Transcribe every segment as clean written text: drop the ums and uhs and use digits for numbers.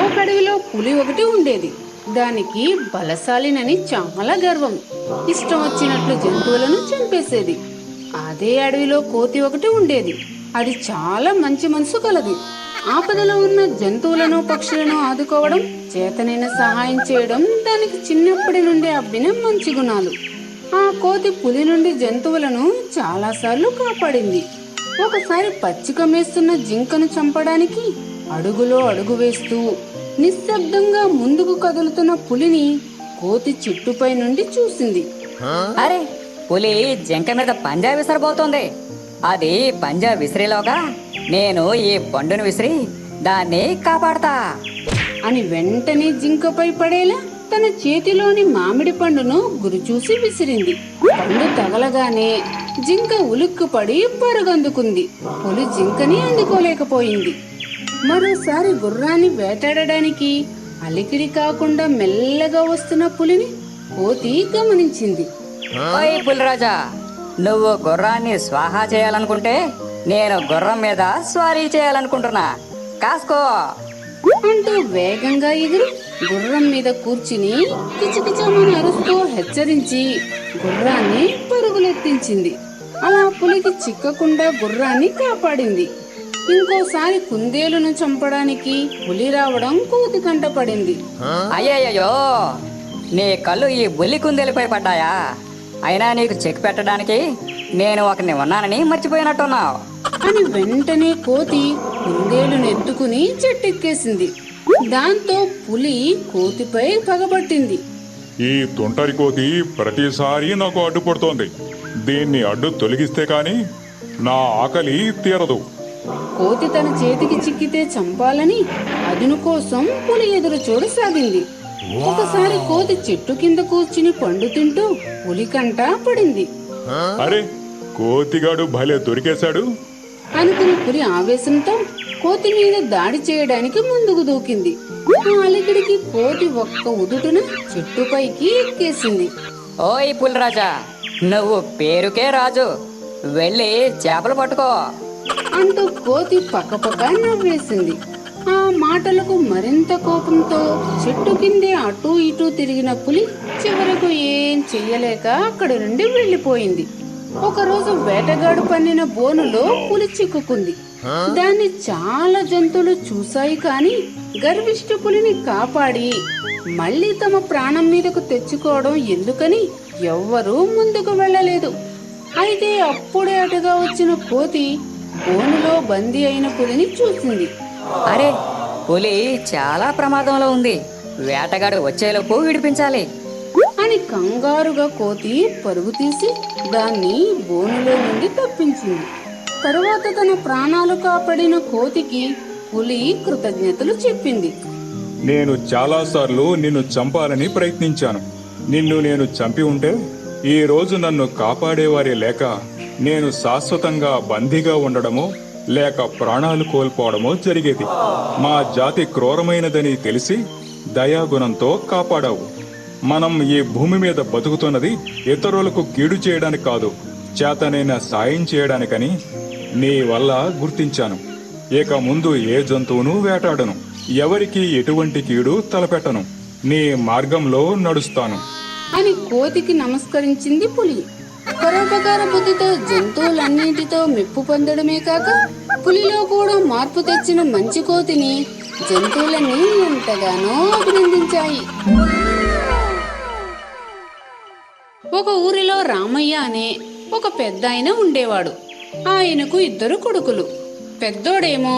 ఒక అడవిలో పులి ఒకటి ఉండేది. దానికి బలశాలినని చాలా గర్వం. ఇష్టం వచ్చినట్లు జంతువులను చంపేసేది. అదే అడవిలో కోతి ఒకటి ఉండేది. అది చాలా మంచి మనసు కలది. ఆపదలో ఉన్న జంతువులను పక్షులను ఆదుకోవడం, చేతనైన సహాయం చేయడం దానికి చిన్నప్పటి నుండి అబ్బిన మంచి గుణాలు. ఆ కోతి పులి నుండి జంతువులను చాలాసార్లు కాపాడింది. ఒకసారి పచ్చిక మేస్తున్న జింకను చంపడానికి అడుగులో అడుగు వేస్తూ నిశ్శబ్దంగా ముందుకు కదులుతున్న పులిని కోతి చెట్టుపై నుండి చూసింది. అరే, పులి జింక మీద పంజా విసరబోతోంది. అది పంజా విసిరేలోగా నేను ఈ పండును విసిరి దాన్ని కాపాడతా అని వెంటనే జింకపై పడేలా తన చేతిలోని మామిడి పండును గురిచూసి విసిరింది. పండు తగలగానే జింక ఉలిక్కుపడి పరుగందుకుంది. పులి జింకని అందుకోలేకపోయింది. మరోసారి గుర్రాన్ని వేటాడడానికి అలికిడి కాకుండా మెల్లగా వస్తున్న పులిని కోతి గమనించింది. ఓయ్ పులిరాజా, నువ్వు గుర్రాన్ని స్వాహా చేయాలనుకుంటే నేను గుర్రం మీద స్వారీ చేయాలనుకుంటున్నా. కాసుకో అంటూ వేగంగా ఎగిరి గుర్రం మీద కూర్చుని కిచకిచమని అరుస్తూ హెచ్చరించి గుర్రాన్ని పరుగులెత్తించింది. అలా పులికి చిక్కకుండా గుర్రాన్ని కాపాడింది. ఇంకోసారి కుందేలును చంపడానికి పులి రావడం కోతి కంట పడింది. అయ్యయ్యో, నీ కళ్ళు ఈ బుల్లి కుందేలుపై పడ్డాయా? అయినా నీకు చెక్ పెట్టడానికి నేను ఒకరిని ఉన్నానని మర్చిపోయినట్టున్నావు అని వెంటనే కోతి కుందేలును ఎత్తుకుని చెట్టెక్కేసింది. దాంతో పులి కోతిపై పగబట్టింది. ఈ తుంటరి కోతి ప్రతిసారి నాకు అడ్డుపడుతోంది. దీన్ని అడ్డు తొలగిస్తే కాని నా ఆకలి తీరదు. కోతి తన చేతికి చిక్కితే చంపాలని అదును కోసం పులి ఎదురు చూడసాగింది. ఒకసారి కోతి చెట్టు కింద కూర్చుని పండు తింటూ పులి కంట పడింది. అరే, కోతిగాడు భలే దొరికేశాడు అనుకుని పులి ఆవేశంతో కోతి మీద దాడి చేయడానికి ముందుకు దూకింది. ఆ అలికిడికి కోతి ఒక్క ఉదుటున చెట్టుపైకి ఎక్కేసింది. ఓయ్ పులిరాజా, నువ్వు పేరుకే రాజు, వెళ్ళి చేపలు పట్టుకో అంటూ కోతి పక్కపక్క నవ్వేసింది. ఆ మాటలకు మరింత కోపంతో చెట్టు కిందే అటూ ఇటూ తిరిగిన పులి చివరకు ఏం చెయ్యలేక అక్కడి నుండి వెళ్లిపోయింది. ఒకరోజు వేటగాడు పన్నిన బోనులో పులి చిక్కుకుంది. దాన్ని చాలా జంతువులు చూశాయి, కాని గర్విష్ఠ పులిని కాపాడి మళ్ళీ తమ ప్రాణం మీదకు తెచ్చుకోవడం ఎందుకని ఎవ్వరూ ముందుకు వెళ్ళలేదు. అయితే అప్పుడే అటుగా వచ్చిన కోతి బోనులో బందీ అయిన పులిని చూసింది. అరే, పులి చాలా ప్రమాదంలో ఉంది. వేటగాడు వచ్చేలోపు విడిపించాలి అని కంగారుగా కోతి పరుగు తీసి దాన్ని బోనులో నుండి తప్పించింది. తరువాత తన ప్రాణాలు కాపాడిన కోతికి పులి కృతజ్ఞతలు చెప్పింది. నేను చాలాసార్లు నిన్ను చంపాలని ప్రయత్నించాను. నిన్ను నేను చంపి ఉంటే ఈ రోజు నన్ను కాపాడేవారే లేక నేను శాశ్వతంగా బందీగా ఉండడమో లేక ప్రాణాలు కోల్పోవడమో జరిగేది. మా జాతి క్రూరమైనదని తెలిసి దయాగుణంతో కాపాడావు. మనం ఈ భూమి మీద బతుకుతున్నది ఇతరులకు కీడు చేయడానికి కాదు, చేతనైన సాయం చేయడానికని నీ వల్ల గుర్తించాను. ఇక ముందు ఏ జంతువును వేటాడను, ఎవరికి ఎటువంటి కీడు తలపెట్టను. నీ మార్గంలో నడుస్తాను అని కోతికి నమస్కరించింది పులి. పరోపకార బుద్ధితో జంతువులన్నింటితో మెప్పు పొందడమే కాక పులిలో కూడా మార్పు తెచ్చిన మంచి కోతిని జంతువులన్నీ ఎంతగానో అభినందించాయి. ఒక ఊరిలో రామయ్య అనే ఒక పెద్ద ఆయన ఉండేవాడు. ఆయనకు 2 కొడుకులు. పెద్దోడేమో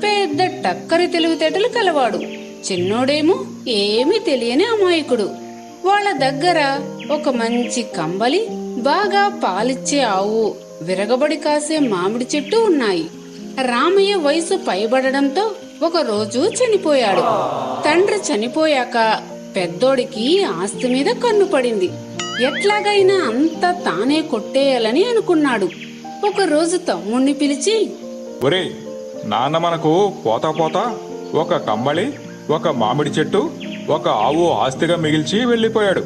పెద్ద టక్కరి తెలివితేటలు కలవాడు. చిన్నోడేమో ఏమీ తెలియని అమాయకుడు. వాళ్ళ దగ్గర ఒక మంచి కంబలి, బాగా పాలిచ్చే ఆవు, విరగబడి కాసే మామిడి చెట్టు ఉన్నాయి. రామయ్య వయసు పైబడడంతో ఒక రోజు చనిపోయాడు. తండ్రి చనిపోయాక పెద్దోడికి ఆస్తి మీద కన్ను పడింది. ఎట్లాగైనా అంతా తానే కొట్టేయాలని అనుకున్నాడు. ఒక రోజు తమ్ముణ్ణి పిలిచి, ఒరేయ్, నాన్న మనకు పోతా పోతా ఒక కంబళి, ఒక మామిడి చెట్టు, ఒక ఆవు ఆస్తిగా మిగిల్చి వెళ్ళిపోయాడు.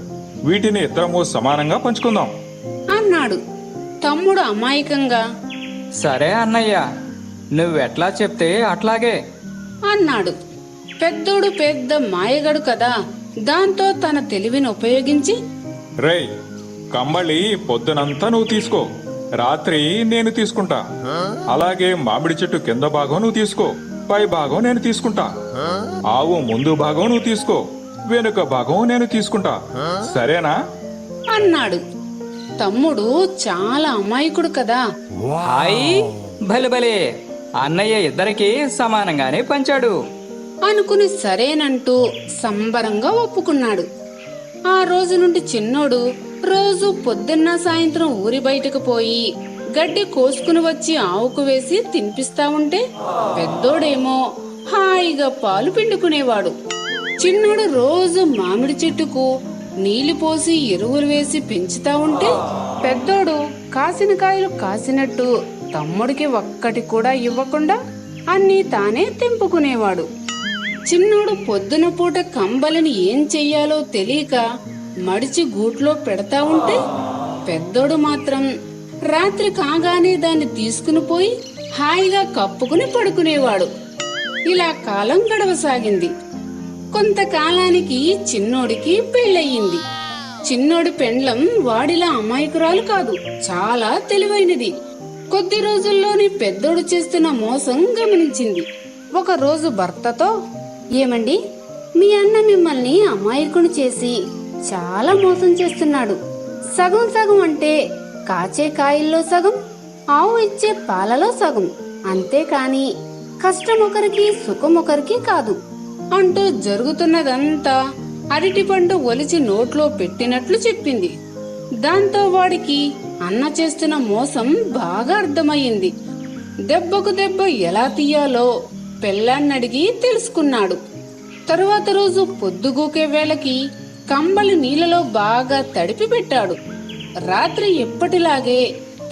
వీటిని ఇద్దరము సమానంగా పంచుకుందాం అన్నాడు. తమ్ముడు అమాయకంగా సరే అన్నయ్య, నువ్వెట్లా చెప్తే అట్లాగే అన్నాడు. పెద్దోడు పెద్ద మాయగాడు కదా, దాంతో తన తెలివిని ఉపయోగించి, రేయ్, కమ్మలి పొద్దునంతా నువ్వు తీసుకో, రాత్రి నేను తీసుకుంటా. అలాగే మామిడి చెట్టు కింద భాగం నువ్వు తీసుకో, పై భాగం నేను తీసుకుంటా. ఆవు ముందు భాగం నువ్వు తీసుకో, వెనుక భాగం నేను తీసుకుంటా. సరేనా అన్నాడు. తమ్ముడు చాలా అమాయకుడు కదా, హాయ్, భలే భలే, అన్నయ్య ఇద్దరికి సమానంగానే పంచాడు అనుకుని సరేనంటూ సంబరంగా ఒప్పుకున్నాడు. ఆ రోజు నుండి చిన్నోడు రోజు పొద్దున్న సాయంత్రం ఊరి బయటకు పోయి గడ్డి కోసుకుని వచ్చి ఆవుకు వేసి తినిపిస్తా ఉంటే పెద్దోడేమో హాయిగా పాలు పిండుకునేవాడు. చిన్నోడు రోజు మామిడి చెట్టుకు నీళ్లు పోసి ఎరువులు వేసి పెంచుతా ఉంటే పెద్దోడు కాసిన కాయలు కాసినట్టు తమ్ముడికి ఒక్కటి కూడా ఇవ్వకుండా అన్నీ తానే తెంపుకునేవాడు. చిన్నోడు పొద్దున పూట కంబలిని ఏం చెయ్యాలో తెలియక మడిచి గూట్లో పెడతా ఉంటే పెద్దోడు మాత్రం రాత్రి కాగానే దాన్ని తీసుకుని పోయి హాయిగా కప్పుకుని పడుకునేవాడు. ఇలా కాలం గడవసాగింది. కొంతకాలానికి చిన్నోడికి పెళ్ళయింది. చిన్నోడి పెండ్లం వాడిలా అమాయకురాలు కాదు, చాలా తెలివైనది. కొద్ది రోజుల్లోనే పెద్దోడు చేస్తున్న మోసం గమనించింది. ఒక రోజు భర్తతో, ఏమండి, మీ అన్న మిమ్మల్ని అమాయకుని చేసి చాలా మోసం చేస్తున్నాడు. సగం సగం అంటే కాచే కాయల్లో సగం, ఆవు ఇచ్చే పాలలో సగం, అంతేకాని కష్టం ఒకరికి సుఖం ఒకరికి కాదు అంటూ జరుగుతున్నదంతా అరటిపండు ఒలిచి నోట్లో పెట్టినట్లు చెప్పింది. దాంతో వాడికి అన్న చేస్తున్న మోసం బాగా అర్థమయ్యింది. దెబ్బకు దెబ్బ ఎలా తీయాలో పెళ్ళాన్నడిగి తెలుసుకున్నాడు. తరువాత రోజు పొద్దుగూకే వేళకి కంబలి నీళ్ళలో బాగా తడిపి పెట్టాడు. రాత్రి ఎప్పటిలాగే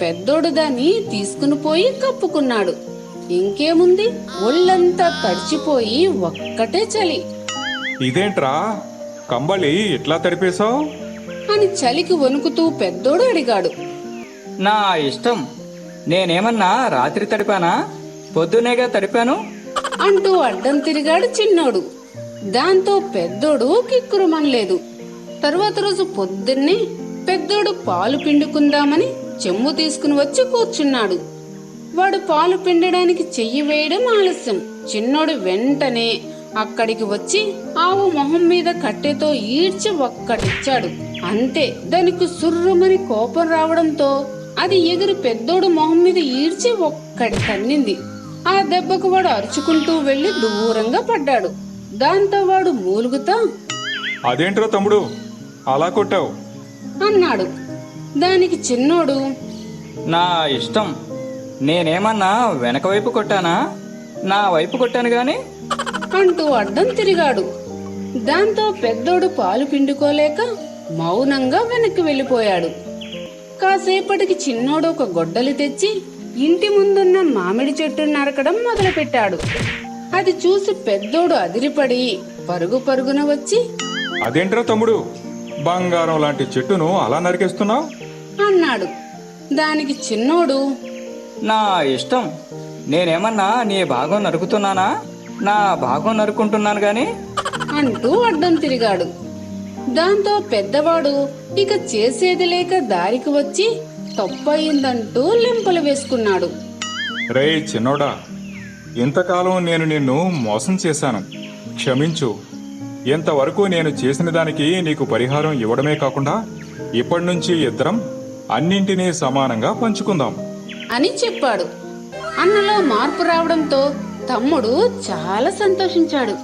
పెద్దోడు దాన్ని తీసుకుని పోయి కప్పుకున్నాడు. ఇంకేముంది, ఒళ్ళంతా తడిచిపోయి ఒక్కటే చలి. ఇదేంట్రా కంబలి ఇట్లా తడిపేశావు అని చలికి వణుకుతూ పెద్దోడు అడిగాడు. నా ఇష్టం, నేనేమన్నా రాత్రి తడిపానా? పొద్దునేగా తడిపాను అంటూ అడ్డం తిరిగాడు చిన్నోడు. దాంతో పెద్దోడు కిక్కురుమనలేదు. తరువాత రోజు పొద్దున్నే పెద్దోడు పాలు పిండుకుందామని చెంబు తీసుకుని వచ్చి కూర్చున్నాడు. వాడు పాలు పిండడానికి చెయ్యి వేయడం ఆలస్యం. చిన్నోడు వెంటనే అక్కడికి వచ్చి ఆవు మొహం మీద కట్టెతో ఈడ్చి ఒక్కటిచ్చాడు. అంతే, దానికి సుర్రుమని కోపం రావడంతో అది ఎగిరి పెద్దోడు మొహం మీద ఈడ్చి ఒక్కటి తన్నింది. ఆ దెబ్బకు వాడు అరుచుకుంటూ వెళ్లి దూరంగా పడ్డాడు. దాంతో వాడు మూలుగుతా, అదేంట్రా తమ్ముడు అలా కొట్టావు అన్నాడు. దానికి చిన్నోడు, నా ఇష్టం, నేనేమన్నా వెనక వైపు కొట్టానా? నా వైపు కొట్టాను గాని అంటూ అడ్డం తిరిగాడు. దాంతో పెద్దోడు పాలు పిండుకోలేక మౌనంగా వెనక్కి వెళ్లిపోయాడు. కాసేపటికి చిన్నోడు ఒక గొడ్డలి తెచ్చి ఇంటి ముందున్న మామిడి చెట్టును నరకడం మొదలుపెట్టాడు. అది చూసి పెద్దోడు అదిరిపడి పరుగు పరుగున వచ్చి, అదేంట్రా తమ్ముడు బంగారం లాంటి చెట్టును అలా నరికేస్తున్నావు అన్నాడు. దానికి చిన్నోడు, నా ఇష్టం, నేనేమన్నా నీ భాగం నరుకుతున్నానా? నా భాగం నరుకుంటున్నాను గాని అంటూ అడ్డం తిరిగాడు. దాంతో పెద్దవాడు ఇక చేసేది లేక దారికి వచ్చి తప్పయిందంటూ లెంపలు వేసుకున్నాడు. రేయ్ చిన్నోడా, ఇంతకాలం నేను నిన్ను మోసం చేశాను, క్షమించు. ఇంతవరకు నేను చేసిన దానికి నీకు పరిహారం ఇవ్వడమే కాకుండా ఇప్పటి నుంచి ఇద్దరం అన్నింటినీ సమానంగా పంచుకుందాం అని చెప్పాడు. అన్నలో మార్పు రావడంతో తమ్ముడు చాలా సంతోషించాడు.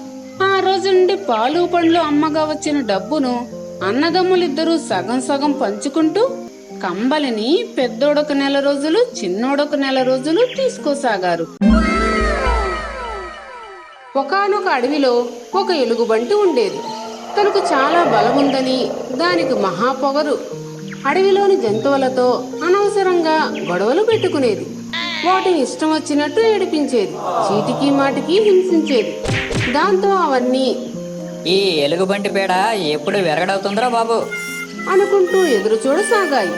ఆ రోజు నుండి పాలు పండ్లు అమ్మగా వచ్చిన డబ్బును అన్నదమ్ములిద్దరూ సగం సగం పంచుకుంటూ కంబలిని పెద్దోడొక నెల రోజులు చిన్నోడొక నెల రోజులు తీసుకోసాగారు. ఒకానొక అడవిలో ఒక ఎలుగుబంటి ఉండేది. తనకు చాలా బలముందని దానికి మహాపొగరు. అడవిలోని జంతువులతో అనవసరంగా గొడవలు పెట్టుకునేది. వాటిని ఇష్టం వచ్చినట్టు ఏడిపించేది, చీటికి మాటికి హింసించేది. దాంతో అవన్నీ ఈ ఎలుగుబంటి పేడ ఎప్పుడు వెరగడవుతుందిరా బాబు అనుకుంటూ ఎదురు చూడసాగాయి.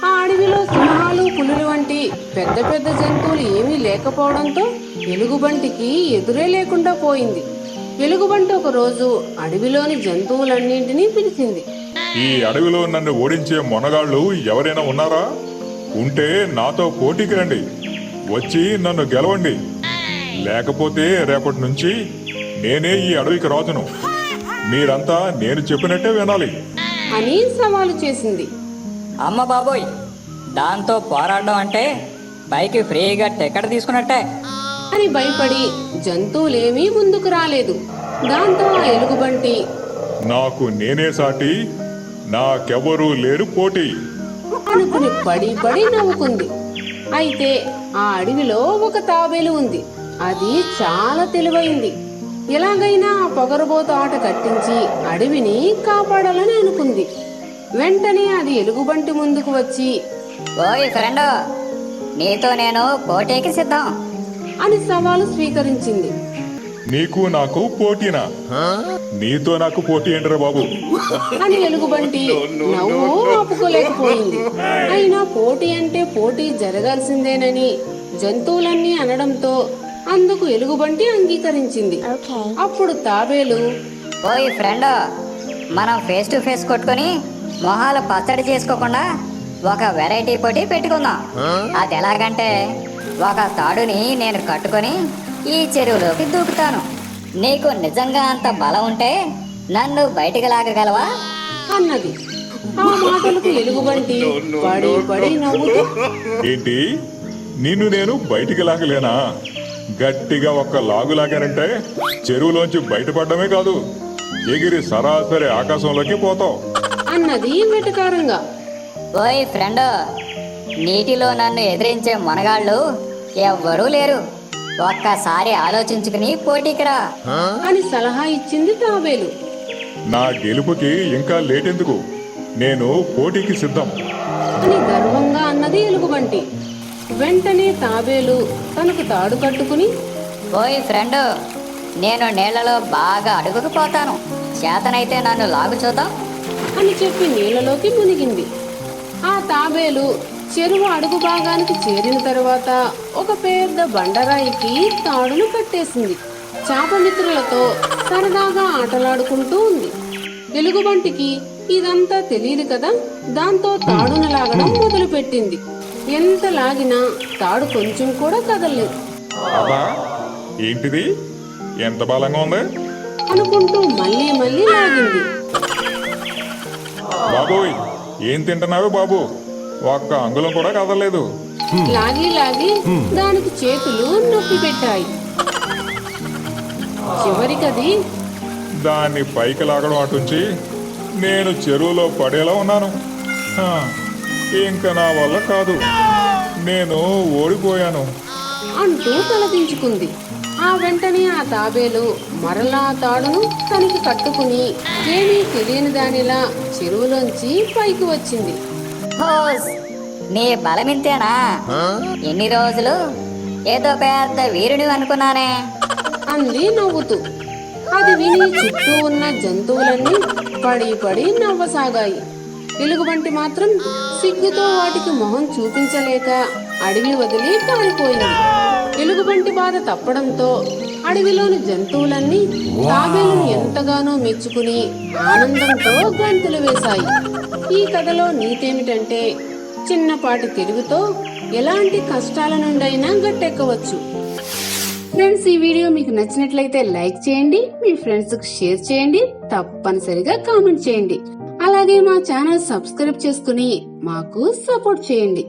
ఆ అడవిలో సింహాలు, పులులు వంటి పెద్ద పెద్ద జంతువులు ఏమీ లేకపోవడంతో ఎలుగుబంటికి ఎదురే లేకుండా పోయింది. ఎలుగుబంటి ఒక రోజు అడవిలోని జంతువులన్నింటినీ పిలిచింది. ఈ అడవిలో నన్ను ఓడించే మొనగాళ్ళు ఎవరైనా ఉన్నారా? ఉంటే నాతో పోటీకి రండి, వచ్చి నన్ను గెలవండి. లేకపోతే రేపటి నుంచి నేనే ఈ అడవికి రాజును. మీరంతా నేను చెప్పినట్టే వినాలి అని సవాలు చేసింది. అమ్మ బాబోయ్, దాంతో పోరాడడం అంటే పైకి ఫ్రీగా టికెట్ తీసుకున్నట్టే. అని భయపడి జంతువులేమీ ముందుకు రాలేదు. దాంతో ఆ ఎలుగుబంటి నాకు నేనే సాటి, నాకెవరూ లేరు పోటీ అనుకుని పడి పడి నవ్వుకుంది. అయితే ఆ అడవిలో ఒక తాబేలు ఉంది. అది చాలా తెలివైంది. ఎలాగైనా ఆ పొగరబోతు ఆట కట్టించి అడవిని కాపాడాలని అనుకుంది. వెంటనే అది ఎలుగుబంటి ముందుకు వచ్చి, ఓయ్ ఫ్రెండ్, నీతో నేను పోటీకి సిద్ధం అని సవాలు స్వీకరించింది. నీకు నాకు పోటీనా? నీతో నాకు పోటీ ఏంటరా బాబు? అని ఎలుగుబంటి నవ్వు ఆపుకోలేకపోయింది. అయినా పోటీ అంటే పోటీ జరగాల్సిందేనని జంతువులన్నీ అనడంతో అందుకు ఎలుగుబంటి అంగీకరించింది. అప్పుడు తాబేలు, ఓయ్ ఫ్రెండ్, మనం ఫేస్ టు ఫేస్ కొట్టుకొని మొహాలు పచ్చడి చేసుకోకుండా ఒక వెరైటీ పోటీ పెట్టుకుందాం. అది ఎలాగంటే, ఒక తాడుని నేను కట్టుకొని ఈ చెరువులోకి దూకుతాను. నీకు నిజంగా అంత బలం ఉంటే నన్ను బయటికి లాగగలవా అన్నది. ఆ మాటలకు ఎలుగుబంటి పడి పడి నవ్వుతూ, ఏంటి, నిన్ను నేను బయటికి లాగలేనా? గట్టిగా ఒక్క లాగు లాగానంటే చెరువులోంచి బయటపడమే కాదు, ఎగిరి సరాసరి ఆకాశంలోకి పోతావు అన్నది వెటకారంగా. ఓయ్ ఫ్రెండ్, నీటిలో నన్ను ఎదిరించే మొనగాళ్ళు ఎవ్వరూ లేరు. ఒక్కసారి ఆలోచించుకుని పోటీకి రా అని సలహా ఇచ్చింది తాబేలు. నా గెలుపుకి ఇంకా లేటెందుకు, నేను పోటీకి సిద్ధం అని గర్వంగా అన్నది ఎలుగుబంటి. వెంటనే తాబేలు తనకు తాడు కట్టుకుని, ఓయ్ ఫ్రెండ్, నేను నీళ్లలో బాగా అడుగుకుపోతాను. చేతనైతే నన్ను లాగు చూద్దాం అని చెప్పి నీళ్లలోకి మునిగింది. ఆ తాబేలు చెరువు అడుగు భాగానికి చేరిన తర్వాత ఒక పెద్ద బండరాయికి తాడును కట్టేసింది. చాప మిత్రులతో సరదాగా ఆటలాడుకుంటూ ఉంది. ఎలుగుబంటికి ఇదంతా తెలియదు కదా. దాంతో తాడును లాగడం మొదలు పెట్టింది. ఎంత లాగినా తాడు కొంచెం కూడా కదలలేదు. అబ్బా, ఏంటిది, ఎంత బలంగా ఉంది అనుకుంటూ మళ్ళీ మళ్ళీ లాగింది. బాబోయ్, ఏం తింటున్నావే బాబు, ఒక్క అంగుళం కూడా కదలలేదు. లాగి లాగి దానికి చేతులు నొప్పి పెట్టాయి. చివరికది దాన్ని పైకి లాగడం అటుంచి నేను చెరువులో పడేలా ఉన్నాను. హా, ఇంకా నా వల్ల కాదు, నేను ఓడిపోయాను అంటూ తలదించుకుంది. ఆ వెంటనే ఆ తాబేలు మరలా తాడును తనకి కట్టుకుని ఏమీ తెలియని దానిలా చెరువులోంచి పైకి వచ్చింది. హోస్, నీ బలమింతేనా? ఎన్ని రోజులు ఏదో పెద్ద వీరుని అనుకున్నానే అంది నవ్వుతూ. అది విని చుట్టూ ఉన్న జంతువులన్నీ పడి పడి నవ్వసాగాయి. ఎలుగుబంటి మాత్రం సిగ్గుతో వాటికి మొహం చూపించలేక అడవి వదిలి పారిపోయింది. ఎలుగుబంటి బాధ తప్పడంతో అడవిలోని జంతువులన్నీ తాబేలును ఎంతగానో మెచ్చుకుని ఆనందంతో గంతులు వేశాయి. ఈ కథలో నీతేమిటంటే, చిన్నపాటి తెలివితో ఎలాంటి కష్టాల నుండైనా గట్టెక్కవచ్చు. ఫ్రెండ్స్, ఈ వీడియో మీకు నచ్చినట్లయితే లైక్ చేయండి, మీ ఫ్రెండ్స్ కు షేర్ చేయండి, తప్పనిసరిగా కామెంట్ చేయండి. అలాగే మా ఛానల్ సబ్స్క్రైబ్ చేసుకుని మాకు సపోర్ట్ చేయండి.